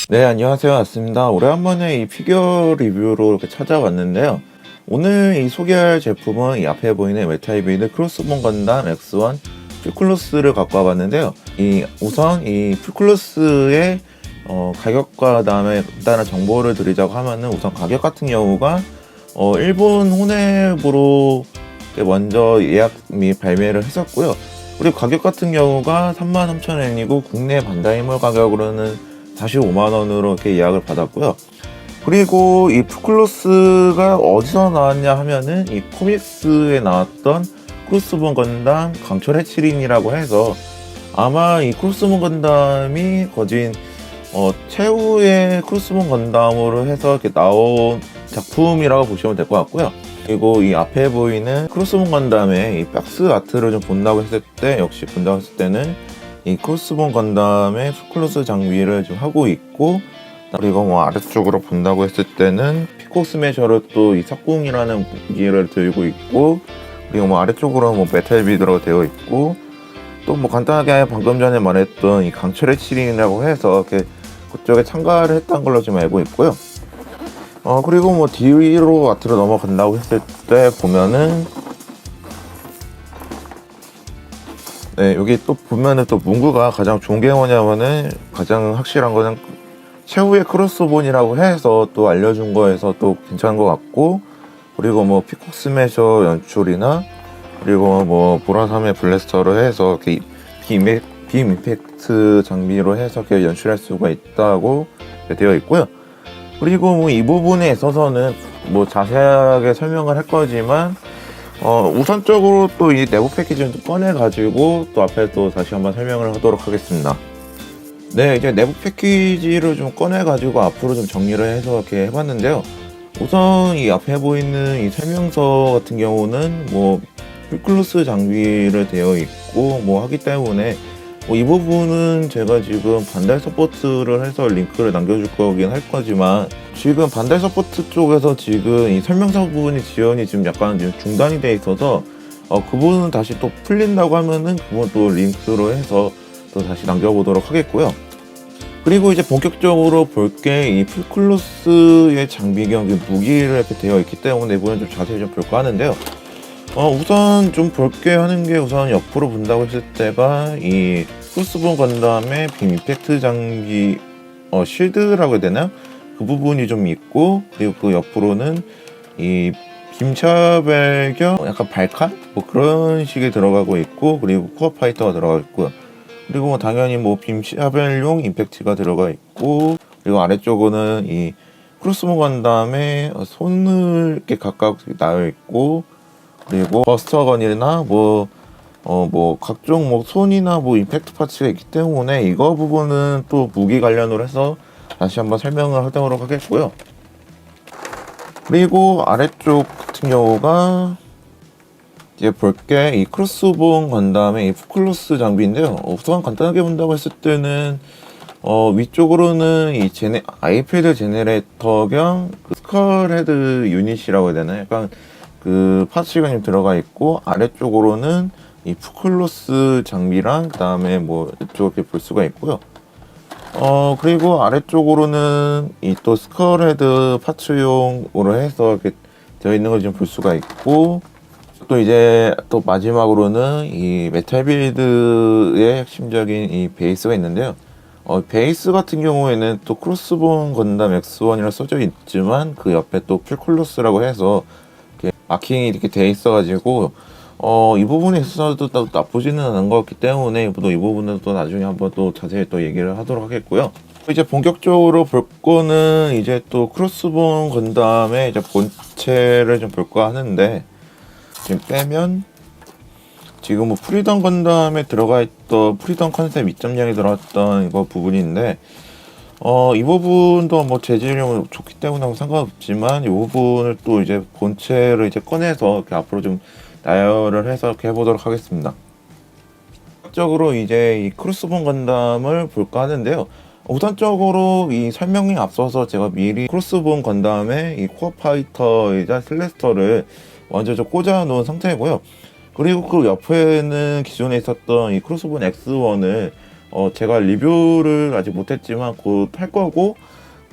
네, 안녕하세요. 왔습니다. 오랜만에 이 피규어 리뷰로 이렇게 찾아왔는데요. 오늘 이 소개할 제품은 이 앞에 보이는 메탈빌드 크로스본 건담 X1 풀클로스를 갖고 와봤는데요. 우선 이 풀클로스의 가격과 그다음에 간단한 정보를 드리자고 하면은, 우선 가격 같은 경우가 일본 혼앱으로 먼저 예약 및 발매를 했었고요. 그리고 가격 같은 경우가 33,000엔이고 국내 반다이몰 가격으로는 45만원으로 이렇게 예약을 받았고요. 그리고 이 풀클로스가 어디서 나왔냐 하면은 이 코믹스에 나왔던 크로스본 건담 강철 해치린이라고 해서, 아마 이 크로스본 건담이 거진 최후의 크로스본 건담으로 해서 이렇게 나온 작품이라고 보시면 될 것 같고요. 그리고 이 앞에 보이는 크로스본 건담의 이 박스 아트를 좀 본다고 했을 때는 이 크로스본 건담의 풀클로스 장비를 좀 하고 있고, 그리고 뭐 아래쪽으로 본다고 했을 때는 피콕 스매셔를 또 이 석궁이라는 무기를 들고 있고, 그리고 뭐 아래쪽으로 뭐 메탈 비드로 되어 있고, 또 뭐 간단하게 방금 전에 말했던 이 강철의 치린이라고 해서 이렇게 그쪽에 참가를 했던 걸로 좀 알고 있고요. 그리고 뭐 뒤로 아트로 넘어간다고 했을 때 보면은, 네, 여기 또 보면은 또 문구가 가장 좋은 게 뭐냐면은, 가장 확실한 거는 최후의 크로스본이라고 해서 또 알려준 거에서 또 괜찮은 것 같고, 그리고 뭐 피콕 스매셔 연출이나, 그리고 뭐 보라삼의 블래스터를 해서 이렇게 빔 임팩트 장비로 해서 이렇게 연출할 수가 있다고 되어 있고요. 그리고 뭐 이 부분에 있어서는 뭐 자세하게 설명을 할 거지만, 우선적으로 또 이 내부 패키지를 좀 꺼내가지고 또 앞에 또 다시 한번 설명을 하도록 하겠습니다. 네, 이제 내부 패키지를 좀 꺼내가지고 앞으로 좀 정리를 해서 이렇게 해봤는데요. 우선 이 앞에 보이는 이 설명서 같은 경우는 뭐 풀클로스 장비를 되어 있고 뭐 하기 때문에, 이 부분은 제가 지금 반달 서포트를 해서 링크를 남겨줄 거긴 할 거지만, 지금 반달 서포트 쪽에서 지금 이 설명서 부분이 지원이 지금 약간 지금 중단이 돼 있어서, 그 부분은 다시 또 풀린다고 하면은 그건 또 링크로 해서 또 다시 남겨보도록 하겠고요. 그리고 이제 본격적으로 볼 게 이 풀클로스의 장비 겸 무기를 이렇게 되어 있기 때문에 이번엔 좀 자세히 좀 볼까 하는데요. 우선 좀 볼게 하는 게, 우선 옆으로 본다고 했을 때가 이 크로스본 건담의 빔 임팩트 장비 실드라고 해야 되나요? 그 부분이 좀 있고, 그리고 그 옆으로는 이 빔샤벨 겸 약간 발칸? 뭐 그런 식이 들어가고 있고, 그리고 코어 파이터가 들어가 있고요. 그리고 뭐 당연히 뭐 빔샤벨용 임팩트가 들어가 있고, 그리고 아래쪽은 이 크로스본 건담의 손을 이렇게 각각 나와 있고, 그리고 버스터건이나 뭐 각종 뭐 손이나 뭐 임팩트 파츠가 있기 때문에 이거 부분은 또 무기 관련으로 해서 다시 한번 설명을 하도록 하겠고요. 그리고 아래쪽 같은 경우가 이제 볼게 이 크로스본 건담의 이 풀클로스 장비인데요. 우선 간단하게 본다고 했을 때는 위쪽으로는 이 아이패드 제네레이터 겸 그 스컬헤드 유닛이라고 해야 되나요? 약간 그 파츠가 좀 들어가 있고, 아래쪽으로는 이 풀클로스 장비랑 그 다음에 뭐 이렇게 볼 수가 있고요. 그리고 아래쪽으로는 이 또 스컬헤드 파츠용으로 해서 이렇게 되어 있는 걸 좀 볼 수가 있고, 또 이제 또 마지막으로는 이 메탈 빌드의 핵심적인 이 베이스가 있는데요. 베이스 같은 경우에는 또 크로스본 건담 X1이라 써져 있지만 그 옆에 또 풀클로스라고 해서 이렇게 마킹이 이렇게 돼 있어가지고, 이 부분에 있어서도 또 나쁘지는 않은 것 같기 때문에 또 이 부분은 또 나중에 한번 또 자세히 또 얘기를 하도록 하겠고요. 이제 본격적으로 볼 거는 이제 또 크로스본 건담의 이제 본체를 좀 볼까 하는데, 지금 빼면 지금 뭐 프리덤 건담에 들어가 있던 프리덤 컨셉 2.0이 들어갔던 이거 부분인데, 이 부분도 뭐 재질이 좋기 때문에 상관없지만, 이 부분을 또 이제 본체를 이제 꺼내서 이렇게 앞으로 좀 나열을 해서 이렇게 해보도록 하겠습니다. 적으로 이제 이 크로스본 건담을 볼까 하는데요. 우선적으로 이 설명에 앞서서 제가 미리 크로스본 건담의 이 코어 파이터이자 슬래스터를 먼저 좀 꽂아 놓은 상태고요. 그리고 그 옆에는 기존에 있었던 이 크로스본 X1을 제가 리뷰를 아직 못했지만 곧 할 거고,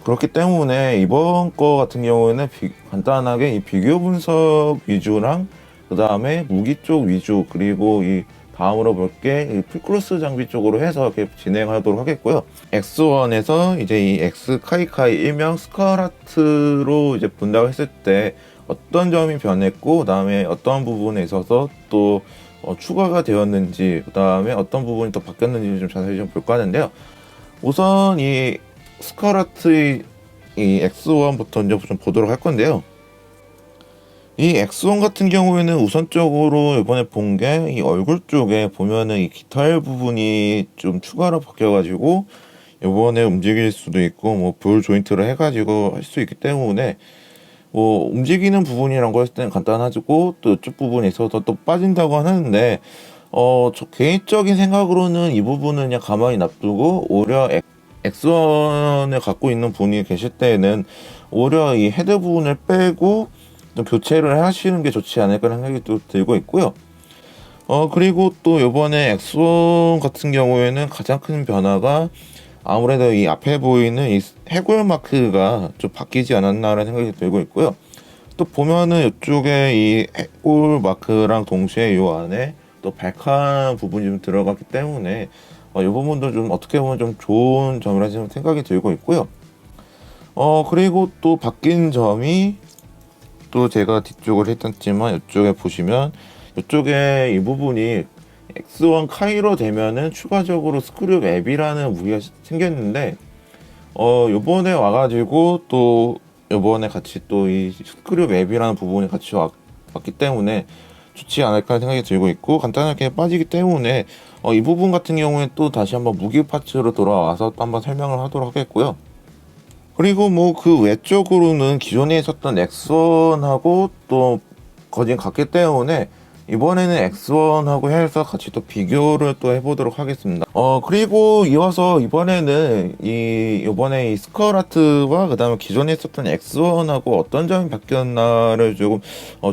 그렇기 때문에 이번 거 같은 경우에는 간단하게 이 비교 분석 위주랑 그 다음에 무기 쪽 위주, 그리고 이 다음으로 볼 게 이 풀크로스 장비 쪽으로 해서 이렇게 진행하도록 하겠고요. X1에서 이제 이 X 카이카이 일명 스카라트로 이제 본다고 했을 때 어떤 점이 변했고, 그 다음에 어떤 부분에 있어서 또 추가가 되었는지, 그 다음에 어떤 부분이 더 바뀌었는지 좀 자세히 좀 볼까 하는데요. 우선 이 스카라트의 이 X1부터 이제 좀 보도록 할 건데요. 이 X1 같은 경우에는 우선적으로 이번에 본 게 이 얼굴 쪽에 보면은 이 깃털 부분이 좀 추가로 바뀌어가지고 이번에 움직일 수도 있고 뭐 볼 조인트를 해가지고 할 수 있기 때문에 뭐 움직이는 부분이란 거 했을 때는 간단하고, 또 이쪽 부분에 있어서 또 빠진다고 하는데 저 개인적인 생각으로는 이 부분은 그냥 가만히 놔두고 오히려 X1을 갖고 있는 분이 계실 때는 오히려 이 헤드 부분을 빼고 좀 교체를 하시는 게 좋지 않을까 생각이 또 들고 있고요. 그리고 또 이번에 X1 같은 경우에는 가장 큰 변화가 아무래도 이 앞에 보이는 이 해골 마크가 좀 바뀌지 않았나라는 생각이 들고 있고요. 또 보면은 이쪽에 이 해골 마크랑 동시에 이 안에 또 발칸 부분이 좀 들어갔기 때문에 이 부분도 좀 어떻게 보면 좀 좋은 점이라 생각이 들고 있고요. 그리고 또 바뀐 점이, 또 제가 뒤쪽을 했었지만 이쪽에 보시면 이쪽에 이 부분이 X1 카이로 되면은 추가적으로 스크류 맵이라는 무기가 생겼는데 요번에 와가지고 또 요번에 같이 또 이 스크류 맵이라는 부분이 같이 왔기 때문에 좋지 않을까 생각이 들고 있고, 간단하게 빠지기 때문에 이 부분 같은 경우에 또 다시 한번 무기 파츠로 돌아와서 또 한번 설명을 하도록 하겠고요. 그리고 뭐 그 외적으로는 기존에 있었던 X1하고 또 거진 같기 때문에 이번에는 X1하고 해서 같이 또 비교를 또 해보도록 하겠습니다. 그리고 이어서 이번에는 이번에 이 스컬아트와 그 다음에 기존에 있었던 X1하고 어떤 점이 바뀌었나를 조금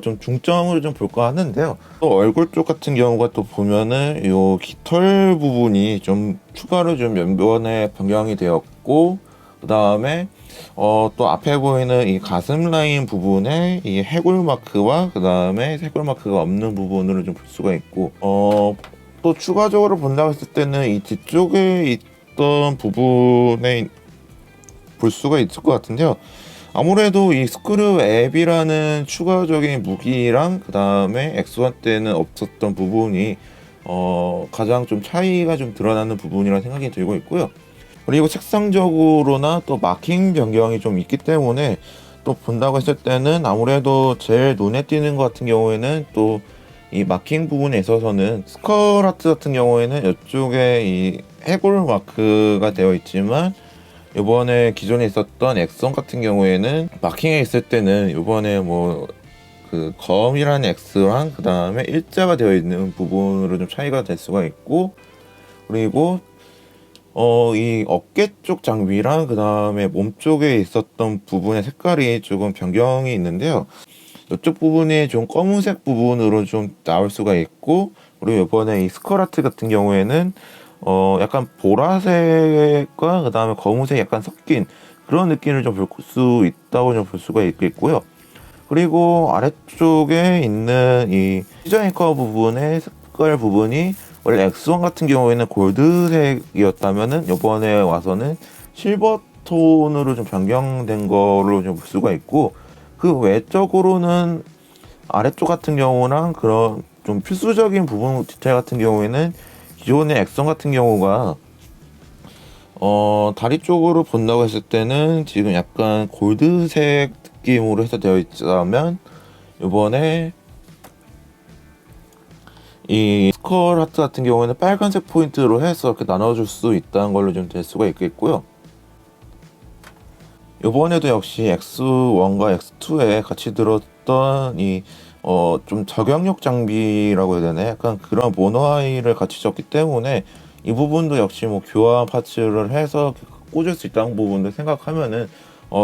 좀 중점으로 좀 볼까 하는데요. 또 얼굴 쪽 같은 경우가 또 보면은 요 깃털 부분이 좀 추가로 좀 면면에 변경이 되었고, 그 다음에 또 앞에 보이는 이 가슴 라인 부분에 이 해골 마크와 그 다음에 해골 마크가 없는 부분으로 좀 볼 수가 있고, 또 추가적으로 본다고 했을 때는 이 뒤쪽에 있던 부분에 볼 수가 있을 것 같은데요. 아무래도 이 스크류 앱이라는 추가적인 무기랑 그 다음에 X1 때는 없었던 부분이 가장 좀 차이가 좀 드러나는 부분이라 생각이 들고 있고요. 그리고 색상적으로나 또 마킹 변경이 좀 있기 때문에 또 본다고 했을 때는 아무래도 제일 눈에 띄는 것 같은 경우에는 또 이 마킹 부분에 있어서는 스컬아트 같은 경우에는 이쪽에 이 해골 마크가 되어 있지만, 이번에 기존에 있었던 X1 같은 경우에는 마킹에 있을 때는 이번에 뭐 그 검이라는 X랑 그 다음에 일자가 되어 있는 부분으로 좀 차이가 될 수가 있고, 그리고 이 어깨 쪽 장비랑 그 다음에 몸 쪽에 있었던 부분의 색깔이 조금 변경이 있는데요. 이쪽 부분이 좀 검은색 부분으로 좀 나올 수가 있고, 그리고 이번에 이 스컬아트 같은 경우에는 약간 보라색과 그 다음에 검은색 약간 섞인 그런 느낌을 좀 볼 수 있다고 좀 볼 수가 있겠고요. 그리고 아래쪽에 있는 이 시저 앵커 부분의 색깔 부분이 원래 X1 같은 경우에는 골드색이었다면은 이번에 와서는 실버 톤으로 좀 변경된 거로 좀 볼 수가 있고, 그 외적으로는 아래쪽 같은 경우랑 그런 좀 필수적인 부분 디테일 같은 경우에는 기존의 X1 같은 경우가 다리 쪽으로 본다고 했을 때는 지금 약간 골드색 느낌으로 해서 되어 있다면, 이번에 이 스컬 하트 같은 경우에는 빨간색 포인트로 해서 이렇게 나눠줄 수 있다는 걸로 좀 될 수가 있겠고요. 이번에도 역시 X1과 X2에 같이 들었던 이 좀 저격력 장비라고 해야 되나, 약간 그런 모노하이를 같이 줬기 때문에 이 부분도 역시 뭐 교환 파츠를 해서 꽂을 수 있다는 부분도 생각하면은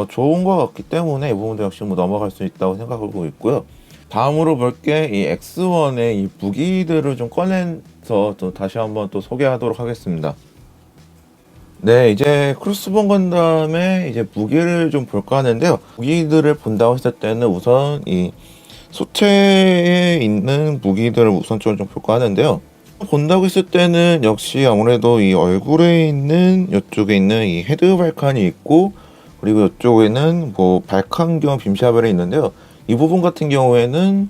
좋은 것 같기 때문에 이 부분도 역시 뭐 넘어갈 수 있다고 생각하고 있고요. 다음으로 볼 게 이 X1의 이 무기들을 좀 꺼내서 또 다시 한번 또 소개하도록 하겠습니다. 네, 이제 크로스본 건담의 이제 무기를 좀 볼까 하는데요. 무기들을 본다고 했을 때는 우선 이 소체에 있는 무기들을 우선적으로 좀 볼까 하는데요. 본다고 했을 때는 역시 아무래도 이 얼굴에 있는 이쪽에 있는 이 헤드 발칸이 있고, 그리고 이쪽에는 뭐 발칸경 빔샤벨이 있는데요. 이 부분 같은 경우에는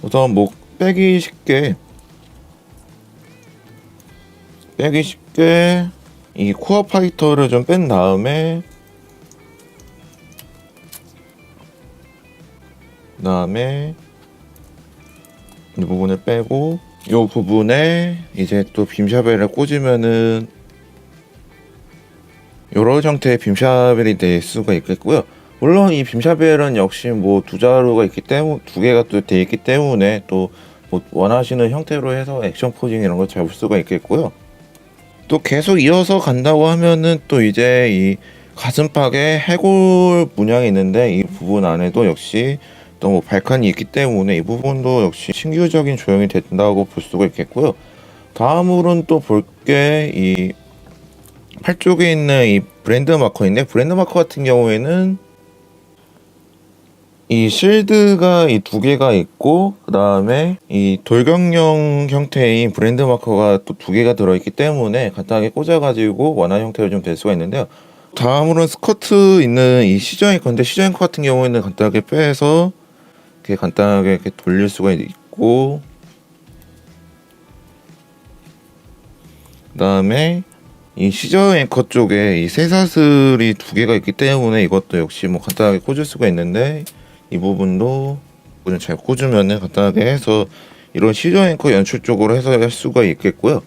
우선 뭐 빼기 쉽게 이 코어 파이터를 좀 뺀 다음에 이 부분을 빼고 이 부분에 이제 또 빔샤벨을 꽂으면은 여러 형태의 빔샤벨이 될 수가 있겠고요. 물론 이 빔샤벨은 역시 뭐 두 자루가 있기 때문에 두 개가 또 돼 있기 때문에 또 뭐 원하시는 형태로 해서 액션 포징 이런 걸 잡을 수가 있겠고요. 또 계속 이어서 간다고 하면은 또 이제 이 가슴팍에 해골 문양이 있는데 이 부분 안에도 역시 또 뭐 발칸이 있기 때문에 이 부분도 역시 신규적인 조형이 된다고 볼 수가 있겠고요. 다음으로는 또 볼 게 이 팔 쪽에 있는 이 브랜드 마커인데, 브랜드 마커 같은 경우에는 이 실드가 이 두 개가 있고, 그 다음에 이 돌격용 형태의 브랜드 마커가 또 두 개가 들어있기 때문에 간단하게 꽂아가지고 원하는 형태로 좀 될 수가 있는데요. 다음으로는 스커트 있는 이 시저 앵커인데, 시저 앵커 같은 경우에는 간단하게 빼서 이렇게 간단하게 이렇게 돌릴 수가 있고, 그 다음에 이 시저 앵커 쪽에 이 쇠사슬이 두 개가 있기 때문에 이것도 역시 뭐 간단하게 꽂을 수가 있는데, 이 부분도 잘 꽂으면은 간단하게 해서 이런 시저 앵커 연출 쪽으로 해서 할 수가 있겠고요.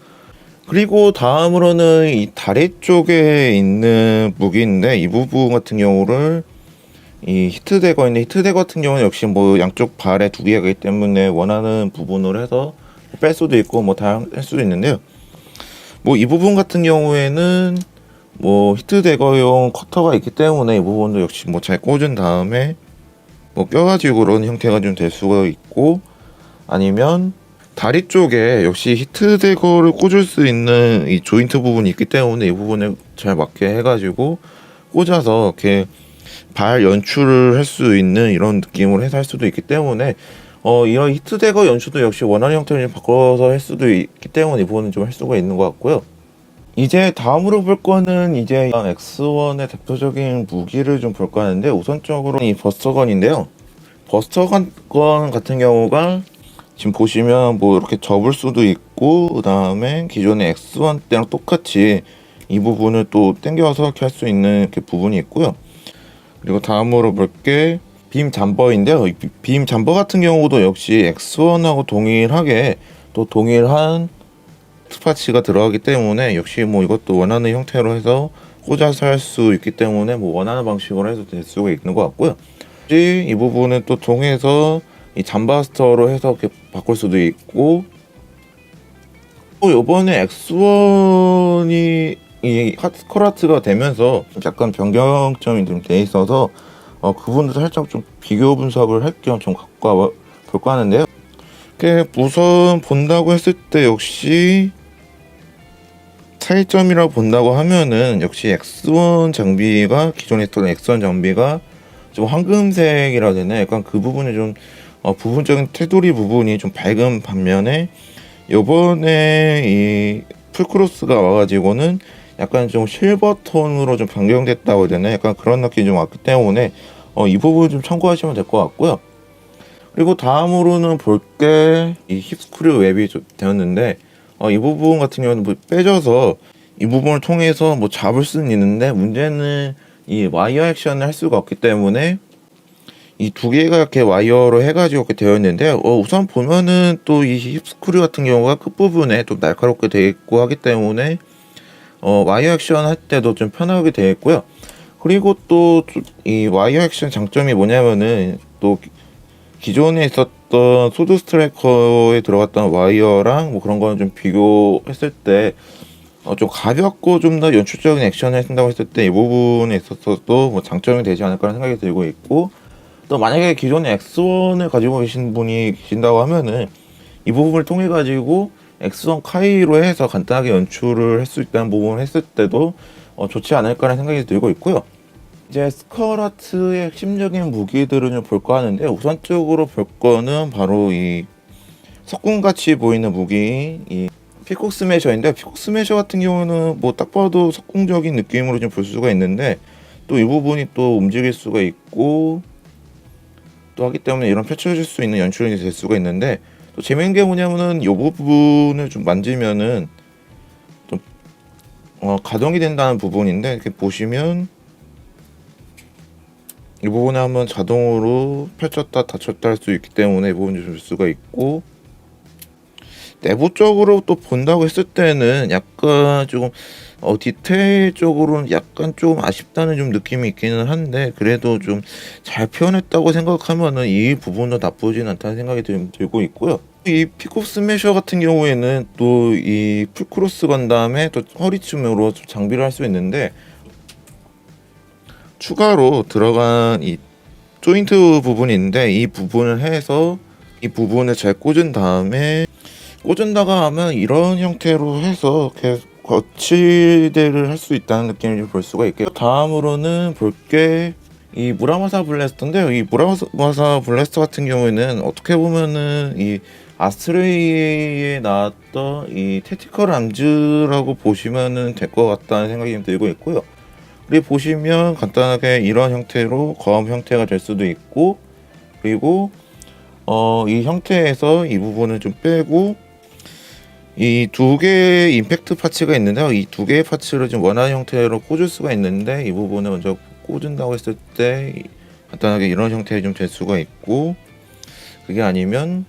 그리고 다음으로는 이 다리 쪽에 있는 무기인데, 이 부분 같은 경우를 이 히트대거인데, 히트대거 같은 경우는 역시 뭐 양쪽 발에 두 개가 있기 때문에 원하는 부분으로 해서 뺄 수도 있고 뭐 다 할 수도 있는데요. 뭐 이 부분 같은 경우에는 뭐 히트대거용 커터가 있기 때문에 이 부분도 역시 뭐 잘 꽂은 다음에 뭐 껴가지고 그런 형태가 좀 될 수가 있고, 아니면 다리 쪽에 역시 히트대거를 꽂을 수 있는 이 조인트 부분이 있기 때문에 이 부분을 잘 맞게 해가지고 꽂아서 이렇게 발 연출을 할 수 있는 이런 느낌으로 해서 할 수도 있기 때문에 이런 히트대거 연출도 역시 원하는 형태를 좀 바꿔서 할 수도 있기 때문에 이 부분은 좀 할 수가 있는 것 같고요. 이제 다음으로 볼 거는 이제 X1의 대표적인 무기를 좀 볼까 하는데, 우선적으로 이 버스터건인데요. 버스터건 같은 경우가 지금 보시면 뭐 이렇게 접을 수도 있고, 그 다음에 기존의 X1 때랑 똑같이 이 부분을 또 당겨서 이렇게 할 수 있는 이렇게 부분이 있고요. 그리고 다음으로 볼 게 빔 잠버인데요. 빔 잠버 같은 경우도 역시 X1하고 동일하게 또 동일한 스파치가 들어가기 때문에 역시 뭐 이것도 원하는 형태로 해서 꽂아서 할 수 있기 때문에 뭐 원하는 방식으로 해서 될 수가 있는 것 같고요. 이 부분은 또 통해서 이 잠바스터로 해서 이렇게 바꿀 수도 있고, 또 요번에 X1이 이 하드코라트가 되면서 약간 변경점이 좀 돼 있어서 그 부분도 살짝 좀 비교 분석을 할 겸 좀 갖고 볼까 하는데요. 우선 본다고 했을 때 역시 차이점이라고 본다고 하면은 역시 X1 장비가 기존에 있던 X1 장비가 좀 황금색이라 되나, 약간 그 부분이 좀 부분적인 테두리 부분이 좀 밝은 반면에 요번에 이 풀크로스가 와가지고는 약간 좀 실버 톤으로 좀 변경됐다고 해야 되나, 약간 그런 느낌이 좀 왔기 때문에 이 부분 좀 참고하시면 될 것 같고요. 그리고 다음으로는 볼 게 이 힙스크류 웹이 되었는데, 이 부분 같은 경우는 뭐 빼져서 이 부분을 통해서 뭐 잡을 수는 있는데, 문제는 이 와이어 액션을 할 수가 없기 때문에 이 두 개가 이렇게 와이어로 해가지고 이렇게 되어 있는데, 우선 보면은 또 이 힙스크류 같은 경우가 끝부분에 좀 날카롭게 되어 있고 하기 때문에 와이어 액션 할 때도 좀 편하게 되어 있고요. 그리고 또 이 와이어 액션 장점이 뭐냐면은, 또 기존에 있었던 소드 스트라이커에 들어갔던 와이어랑 뭐 그런 거는 좀 비교했을 때 좀 가볍고 좀 더 연출적인 액션을 한다고 했을 때 이 부분에 있어서도 뭐 장점이 되지 않을까 하는 생각이 들고 있고, 또 만약에 기존에 X1을 가지고 계신 분이 계신다고 하면은 이 부분을 통해 가지고 X1 카이로 해서 간단하게 연출을 할 수 있다는 부분을 했을 때도 좋지 않을까라는 생각이 들고 있고요. 이제 스컬아트의 핵심적인 무기들을 좀 볼까 하는데, 우선적으로 볼 거는 바로 이 석궁같이 보이는 무기, 이 피콕 스매셔인데, 피콕 스매셔 같은 경우는 뭐 딱 봐도 석궁적인 느낌으로 좀 볼 수가 있는데, 또 이 부분이 또 움직일 수가 있고 또 하기 때문에 이런 펼쳐질 수 있는 연출이 될 수가 있는데, 또 재밌는 게 뭐냐면은 이 부분을 좀 만지면은 좀 가동이 된다는 부분인데, 이렇게 보시면 이 부분에 한번 자동으로 펼쳤다 닫혔다 할 수 있기 때문에 이 부분을 줄 수가 있고, 내부적으로 또 본다고 했을 때는 약간 조금 디테일적으로는 약간 좀 아쉽다는 좀 느낌이 있기는 한데, 그래도 좀 잘 표현했다고 생각하면은 이 부분도 나쁘진 않다는 생각이 들고 있고요. 이 픽업 스매셔 같은 경우에는 또 이 풀크로스 건 다음에 또 허리춤으로 장비를 할 수 있는데, 추가로 들어간 이 조인트 부분이 있는데, 이 부분을 해서 이 부분을 잘 꽂은다가 하면 이런 형태로 해서 계속 거치대를 할 수 있다는 느낌을 볼 수가 있고요. 다음으로는 볼 게 이 무라마사 블래스터인데요. 이 무라마사 블래스터 같은 경우에는 어떻게 보면은 이 아스트레이에 나왔던 이 테티컬 암즈라고 보시면은 될 것 같다는 생각이 들고 있고요. 그리고 보시면 간단하게 이런 형태로 거음 형태가 될 수도 있고, 그리고 이 형태에서 이 부분을 좀 빼고 이 두 개의 임팩트 파츠가 있는데요. 이 두 개의 파츠를 좀 원하는 형태로 꽂을 수가 있는데, 이 부분을 먼저 꽂은다고 했을 때 간단하게 이런 형태에 좀 될 수가 있고, 그게 아니면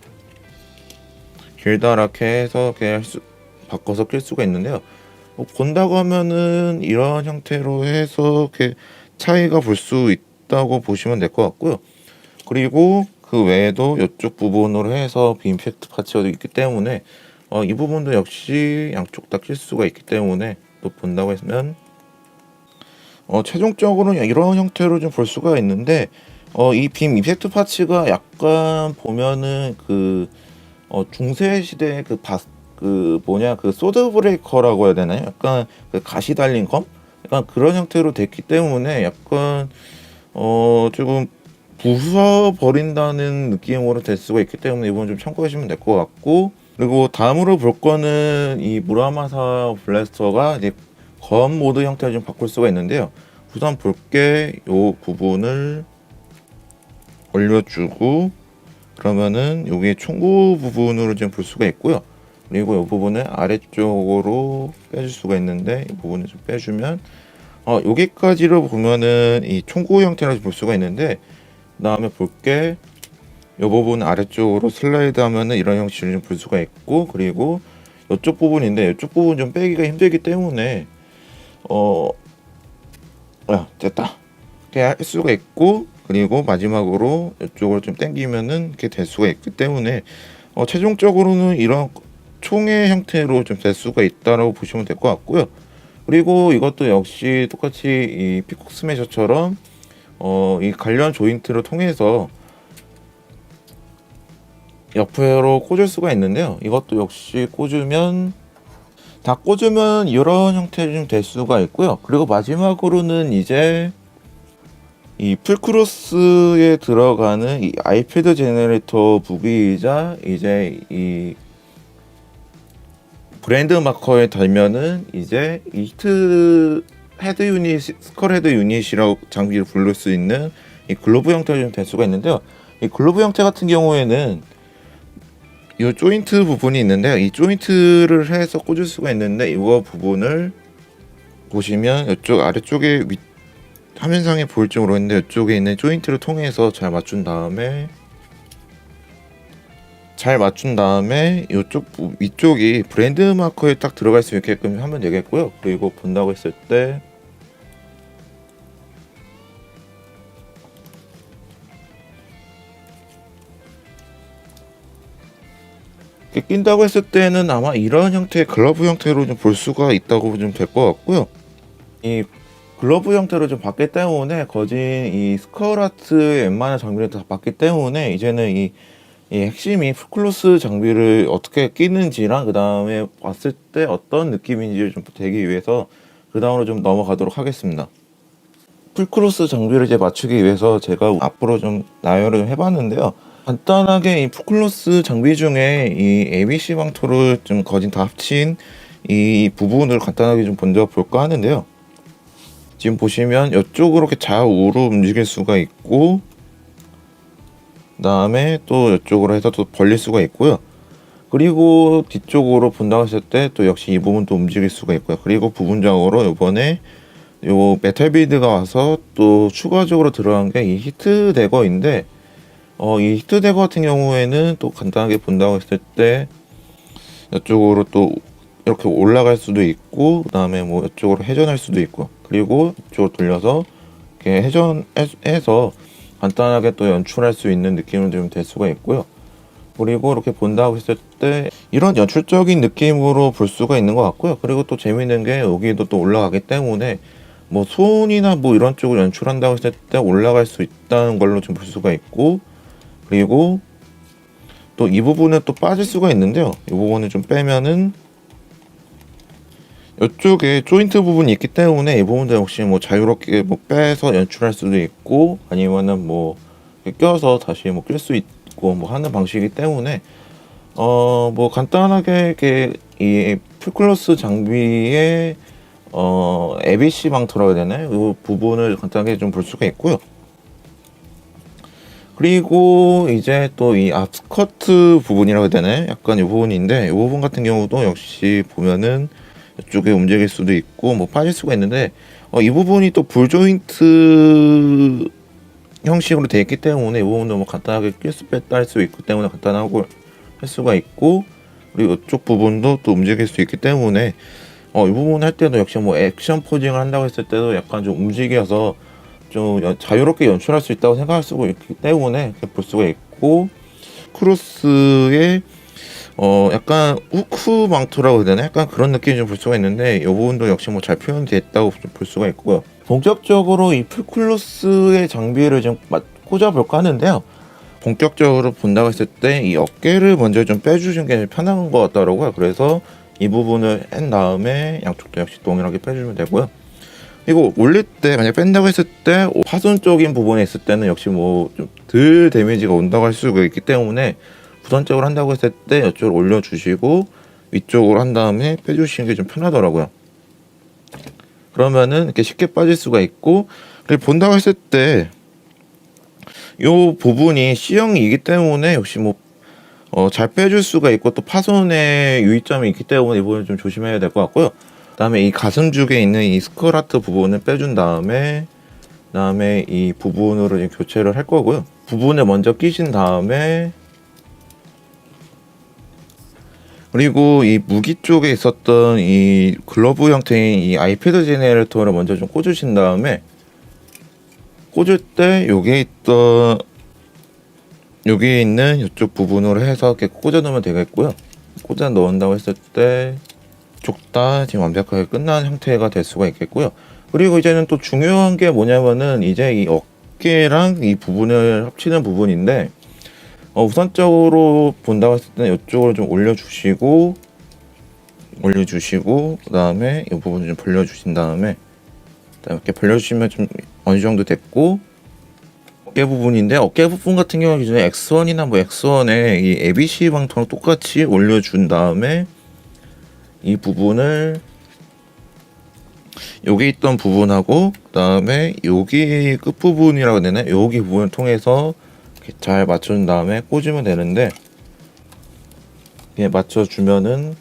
길다랗게 해서 이렇게 바꿔서 낄 수가 있는데요. 본다고 하면은 이런 형태로 해서 이렇게 차이가 볼 수 있다고 보시면 될 것 같고요. 그리고 그 외에도 이쪽 부분으로 해서 빈팩트 파츠가 있기 때문에 이 부분도 역시 양쪽 다 낄 수가 있기 때문에 또 본다고 했으면 최종적으로는 이런 형태로 좀 볼 수가 있는데, 이 빔 이펙트 파츠가 약간 보면은 그 중세 시대 그 소드 브레이커라고 해야 되나요? 약간 그 가시 달린 검? 약간 그런 형태로 됐기 때문에 약간 조금 부숴버린다는 느낌으로 될 수가 있기 때문에 이번 좀 참고하시면 될 것 같고, 그리고 다음으로 볼 거는 이 무라마사 블래스터가 이제 검 모드 형태를 좀 바꿀 수가 있는데요. 우선 볼게 요 부분을 올려주고, 그러면은 여기 총구 부분으로 좀 볼 수가 있고요. 그리고 이 부분을 아래쪽으로 빼줄 수가 있는데, 이 부분을 좀 빼주면 여기까지로 보면은 이 총구 형태로 볼 수가 있는데, 그 다음에 볼게 이 부분 아래쪽으로 슬라이드 하면은 이런 형식을 좀 볼 수가 있고, 그리고 이쪽 부분인데 이쪽 부분 좀 빼기가 힘들기 때문에 됐다 이렇게 할 수가 있고, 그리고 마지막으로 이쪽으로 좀 당기면은 이렇게 될 수가 있기 때문에 최종적으로는 이런 총의 형태로 좀 될 수가 있다라고 보시면 될 것 같고요. 그리고 이것도 역시 똑같이 이 피콕 스매셔처럼 이 관련 조인트를 통해서 옆으로 꽂을 수가 있는데요. 이것도 역시 다 꽂으면 이런 형태로 좀 될 수가 있고요. 그리고 마지막으로는 이제 이 풀크로스에 들어가는 이 아이패드 제너레이터 무기이자 이제 이 브랜드 마커에 달면은 이제 이 히트 헤드 유닛, 스컬 헤드 유닛이라고 장비를 부를 수 있는 이 글로브 형태가 좀 될 수가 있는데요. 이 글로브 형태 같은 경우에는 이 조인트 부분이 있는데요. 이 조인트를 해서 꽂을 수가 있는데, 이거 부분을 보시면 이쪽 아래쪽에 화면상에 보일지 모르겠는데 이쪽에 있는 조인트를 통해서 잘 맞춘 다음에 이쪽 위쪽이 브랜드 마커에 딱 들어갈 수 있게끔 하면 되겠고요. 그리고 본다고 했을 때 낀다고 했을 때는 아마 이런 형태의 글러브 형태로 좀 볼 수가 있다고 좀 될 것 같고요. 이 글러브 형태로 좀 봤기 때문에 거진 이 스컬아트의 웬만한 장비를 다 봤기 때문에, 이제는 이 핵심이 풀클로스 장비를 어떻게 끼는지랑 그 다음에 봤을 때 어떤 느낌인지를 좀 되기 위해서 그 다음으로 좀 넘어가도록 하겠습니다. 풀크로스 장비를 이제 맞추기 위해서 제가 앞으로 좀 나열을 좀 해봤는데요. 간단하게 이 풀크로스 장비 중에 이 ABC 방토를 좀 거진 다 합친 이 부분을 간단하게 좀 먼저 볼까 하는데요. 지금 보시면 이쪽으로 이렇게 좌우로 움직일 수가 있고, 그 다음에 또 이쪽으로 해서 또 벌릴 수가 있고요. 그리고 뒤쪽으로 본다고 했을 때 또 역시 이 부분도 움직일 수가 있고요. 그리고 부분적으로 이번에 요 메탈 빌드가 와서 또 추가적으로 들어간 게 이 히트 대거인데, 이 히트 대거 같은 경우에는 또 간단하게 본다고 했을 때 이쪽으로 또 이렇게 올라갈 수도 있고, 그 다음에 뭐 이쪽으로 회전할 수도 있고, 그리고 이쪽으로 돌려서 이렇게 회전해서 간단하게 또 연출할 수 있는 느낌은 좀 될 수가 있고요. 그리고 이렇게 본다고 했을 때 이런 연출적인 느낌으로 볼 수가 있는 것 같고요. 그리고 또 재밌는 게 여기도 또 올라가기 때문에 뭐 손이나 뭐 이런 쪽을 연출한다고 했을 때 올라갈 수 있다는 걸로 좀 볼 수가 있고, 그리고 또 이 부분은 또 빠질 수가 있는데요. 이 부분을 좀 빼면은 이쪽에 조인트 부분이 있기 때문에 이 부분도 역시 뭐 자유롭게 뭐 빼서 연출할 수도 있고, 아니면은 뭐 껴서 다시 뭐 낄 수 있고 뭐 하는 방식이기 때문에 뭐 간단하게 이렇게 이 풀클로스 장비의 ABC 방토라고 해야 되나요? 이 부분을 간단하게 좀 볼 수가 있고요. 그리고 이제 또 이 앞스커트 부분이라고 해야 되나요? 약간 이 부분인데, 이 부분 같은 경우도 역시 보면은 이쪽에 움직일 수도 있고 뭐 빠질 수가 있는데, 이 부분이 또 볼 조인트 형식으로 되어 있기 때문에 이 부분도 뭐 간단하게 낄수 뺐다 할 수 있기 때문에 간단하고 할 수가 있고, 그리고 이쪽 부분도 또 움직일 수 있기 때문에 이 부분 할 때도 역시 뭐 액션 포징을 한다고 했을 때도 약간 좀 움직여서 좀 자유롭게 연출할 수 있다고 생각할 수가 있기 때문에 볼 수가 있고, 크로스의 약간 우크 망토라고 해야 되나? 약간 그런 느낌이 좀 볼 수가 있는데, 이 부분도 역시 뭐 잘 표현됐다고 볼 수가 있고요. 본격적으로 이 풀클로스의 장비를 좀 꽂아볼까 하는데요. 본격적으로 본다고 했을 때 이 어깨를 먼저 좀 빼주시는 게 편한 것 같더라고요. 그래서 이 부분을 한 다음에 양쪽도 역시 동일하게 빼주면 되고요. 그리고 올릴 때 만약 뺀다고 했을 때 파손적인 부분에 있을 때는 역시 뭐 좀 덜 데미지가 온다고 할 수가 있기 때문에 우선적으로 한다고 했을 때 이쪽으로 올려주시고 위쪽으로 한 다음에 빼주시는 게 좀 편하더라고요. 그러면은 이렇게 쉽게 빠질 수가 있고, 그리고 본다고 했을 때 이 부분이 C형이기 때문에 역시 뭐 잘 빼줄 수가 있고, 또 파손의 유의점이 있기 때문에 이 부분을 좀 조심해야 될 것 같고요. 그다음에 이 가슴 쪽에 있는 이 스컬하트 부분을 빼준 다음에 그다음에 이 부분으로 이제 교체를 할 거고요. 부분을 먼저 끼신 다음에, 그리고 이 무기 쪽에 있었던 이 글러브 형태인 이 아이패드 제네레이터를 먼저 좀 꽂으신 다음에, 꽂을 때 여기 있는 이쪽 부분으로 해서 이렇게 꽂아 놓으면 되겠고요. 꽂아 넣는다고 했을 때 쪽 다 지금 완벽하게 끝난 형태가 될 수가 있겠고요. 그리고 이제는 또 중요한 게 뭐냐면은 이제 이 어깨랑 이 부분을 합치는 부분인데, 우선적으로 본다고 했을 때는 이쪽으로 좀 올려주시고 그 다음에 이 부분을 좀 벌려주신 다음에, 이렇게 벌려주시면 좀 어느 정도 됐고, 어깨 부분인데 어깨 부분 같은 경우 기존에 X1이나 뭐 X1에 이 ABC 방통을 똑같이 올려준 다음에 이 부분을 여기 있던 부분하고 그 다음에 여기 끝 부분이라고 해야 되나? 여기 부분을 통해서 이렇게 잘 맞춘 다음에 꽂으면 되는데, 이렇게 맞춰주면은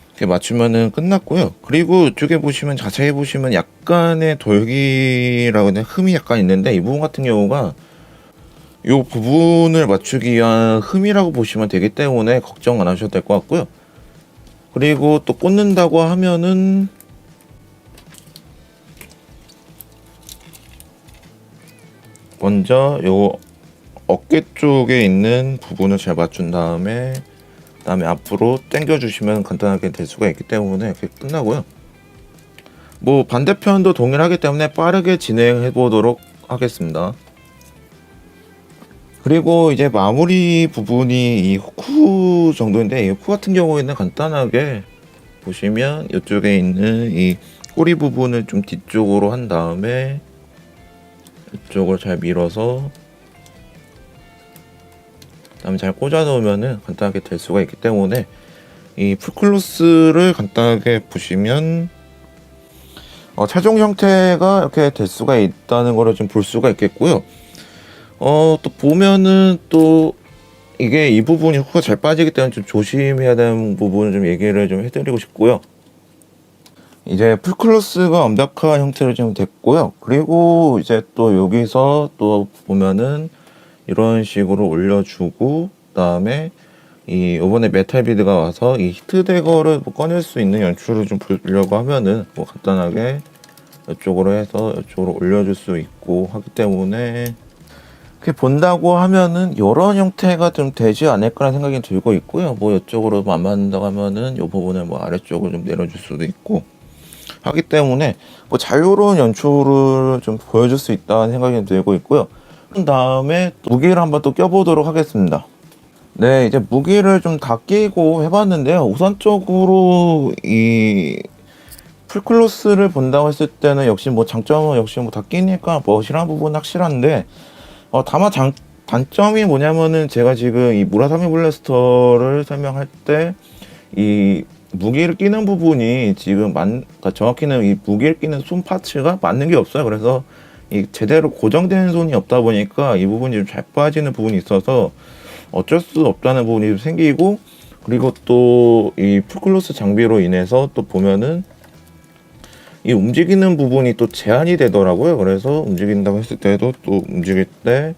이렇게 맞추면은 끝났고요. 그리고 이쪽에 보시면 자세히 보시면 약간의 돌기라고 해야 되나? 흠이 약간 있는데, 이 부분 같은 경우가 이 부분을 맞추기 위한 흠이라고 보시면 되기 때문에 걱정 안 하셔도 될 것 같고요. 그리고 또 꽂는다고 하면은 먼저 요 어깨 쪽에 있는 부분을 잘 맞춘 다음에 그다음에 앞으로 당겨 주시면 간단하게 될 수가 있기 때문에 이렇게 끝나고요. 뭐 반대편도 동일하기 때문에 빠르게 진행해 보도록 하겠습니다. 그리고 이제 마무리 부분이 이 후크 정도인데, 이 후크 같은 경우에는 간단하게 보시면 이쪽에 있는 이 꼬리 부분을 좀 뒤쪽으로 한 다음에 이쪽으로 잘 밀어서 그다음에 잘 꽂아 놓으면은 간단하게 될 수가 있기 때문에, 이 풀클로스를 간단하게 보시면 최종 형태가 이렇게 될 수가 있다는 거를 좀 볼 수가 있겠고요. 또 보면은 또 이게 이 부분이 후크가 잘 빠지기 때문에 좀 조심해야 되는 부분을 좀 얘기를 좀 해드리고 싶고요. 이제 풀클로스가 완벽한 형태로 좀 됐고요. 그리고 이제 또 여기서 또 보면은 이런 식으로 올려주고, 그다음에 이번에 메탈 비드가 와서 이 히트 대거를 뭐 꺼낼 수 있는 연출을 좀 보려고 하면은 뭐 간단하게 이쪽으로 해서 이쪽으로 올려줄 수 있고 하기 때문에, 그렇게 본다고 하면은 이런 형태가 좀 되지 않을까라는 생각이 들고 있고요. 뭐 이쪽으로 안 맞는다고 하면은 이 부분을 뭐 아래쪽으로 좀 내려줄 수도 있고 하기 때문에 뭐 자유로운 연출을 좀 보여줄 수 있다는 생각이 들고 있고요. 그 다음에 무기를 한번 또 껴보도록 하겠습니다. 네, 이제 무기를 좀 다 끼고 해봤는데요. 우선적으로 이 풀클로스를 본다고 했을 때는 역시 뭐 장점은 역시 뭐 다 끼니까 멋이란 부분은 확실한데, 다만 단점이 뭐냐면은 제가 지금 이 무라사미 블래스터를 설명할 때 이 무기를 끼는 부분이 지금 그러니까 정확히는 이 무기를 끼는 손 파츠가 맞는 게 없어요. 그래서 이 제대로 고정된 손이 없다 보니까 이 부분이 좀 잘 빠지는 부분이 있어서 어쩔 수 없다는 부분이 좀 생기고, 그리고 또 이 풀클로스 장비로 인해서 또 보면은 이 움직이는 부분이 또 제한이 되더라고요. 그래서 움직인다고 했을 때도 또 움직일 때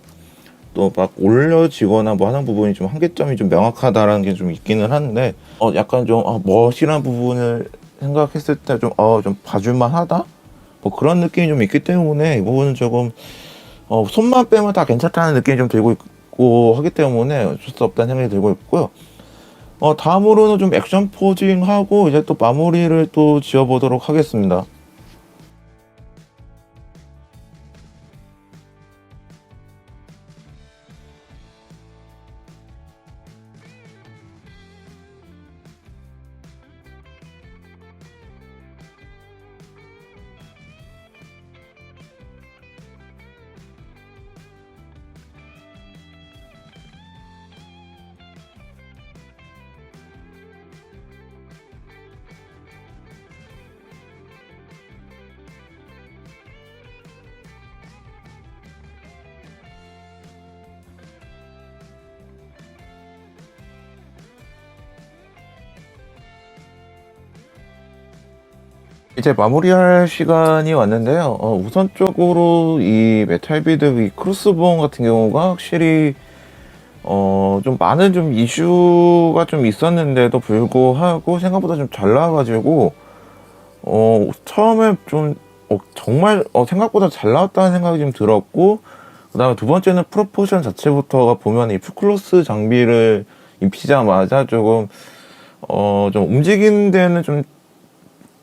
또 막 올려지거나 뭐 하는 부분이 좀 한계점이 좀 명확하다라는 게 좀 있기는 한데, 약간 좀 멋이란 부분을 생각했을 때 좀 봐줄만 하다? 뭐 그런 느낌이 좀 있기 때문에 이 부분은 조금 손만 빼면 다 괜찮다는 느낌이 좀 들고 있고 하기 때문에 어쩔 수 없다는 생각이 들고 있고요. 다음으로는 좀 액션 포징하고 이제 또 마무리를 또 지어보도록 하겠습니다. 이제 마무리할 시간이 왔는데요. 우선적으로 이 메탈 비드 이 크로스본 같은 경우가 확실히 좀 많은 좀 이슈가 좀 있었는데도 불구하고 생각보다 좀 잘 나와가지고 처음에 좀 정말 생각보다 잘 나왔다는 생각이 좀 들었고, 그 다음에 두 번째는 프로포션 자체부터가 보면 이 풀클로스 장비를 입히자마자 조금 좀 움직이는 데는 좀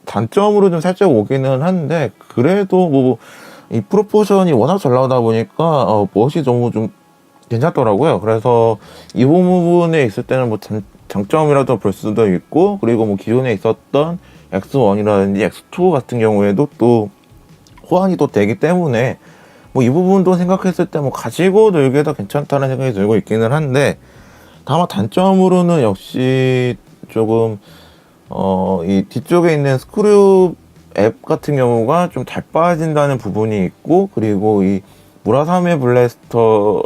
단점으로 좀 살짝 오기는 한데, 그래도 뭐 이 프로포션이 워낙 잘 나오다 보니까 멋이 너무 좀 괜찮더라고요. 그래서 이 부분에 있을 때는 뭐 장점이라도 볼 수도 있고, 그리고 뭐 기존에 있었던 X1이라든지 X2 같은 경우에도 또 호환이 또 되기 때문에 뭐 이 부분도 생각했을 때 뭐 가지고 놀기도 괜찮다는 생각이 들고 있기는 한데, 다만 단점으로는 역시 조금 이 뒤쪽에 있는 스크류 앱 같은 경우가 좀 잘 빠진다는 부분이 있고, 그리고 이 무라사메 블래스터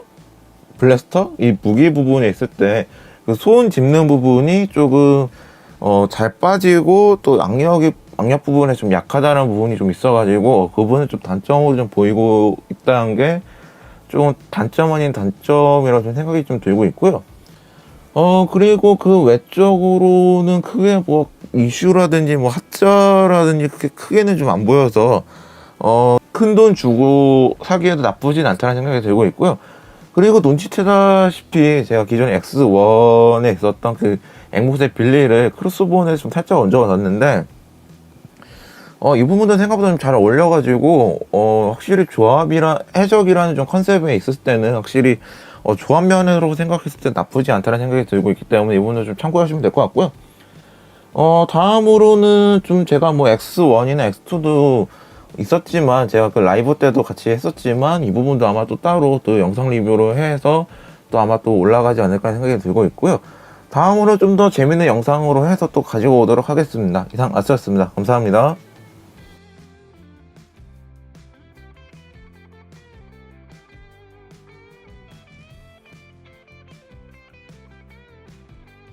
이 무기 부분에 있을 때 그 손 짚는 부분이 조금 잘 빠지고, 또 악력 부분에 좀 약하다는 부분이 좀 있어가지고 그 부분은 좀 단점으로 좀 보이고 있다는 게 좀 단점 아닌 단점이라고 좀 생각이 좀 들고 있고요. 그리고 그 외적으로는 크게 뭐 이슈라든지 뭐 하자라든지 그렇게 크게는 좀 안 보여서 큰 돈 주고 사기에도 나쁘진 않다는 생각이 들고 있고요. 그리고 눈치채다시피 제가 기존에 X1에 있었던 그 앵무새 빌리를 크로스본에 좀 살짝 얹어놨는데, 이 부분도 생각보다 좀 잘 어울려가지고 확실히 조합이랑 해적이라는 좀 컨셉에 있을 때는 확실히 조합면으로 생각했을 때 나쁘지 않다는 생각이 들고 있기 때문에 이 부분을 좀 참고하시면 될 것 같고요. 다음으로는 좀 제가 뭐 X1이나 X2도 있었지만 제가 그 라이브 때도 같이 했었지만 이 부분도 아마 또 따로 또 영상 리뷰로 해서 또 아마 또 올라가지 않을까 생각이 들고 있고요. 다음으로 좀 더 재밌는 영상으로 해서 또 가지고 오도록 하겠습니다. 이상 아스였습니다. 감사합니다.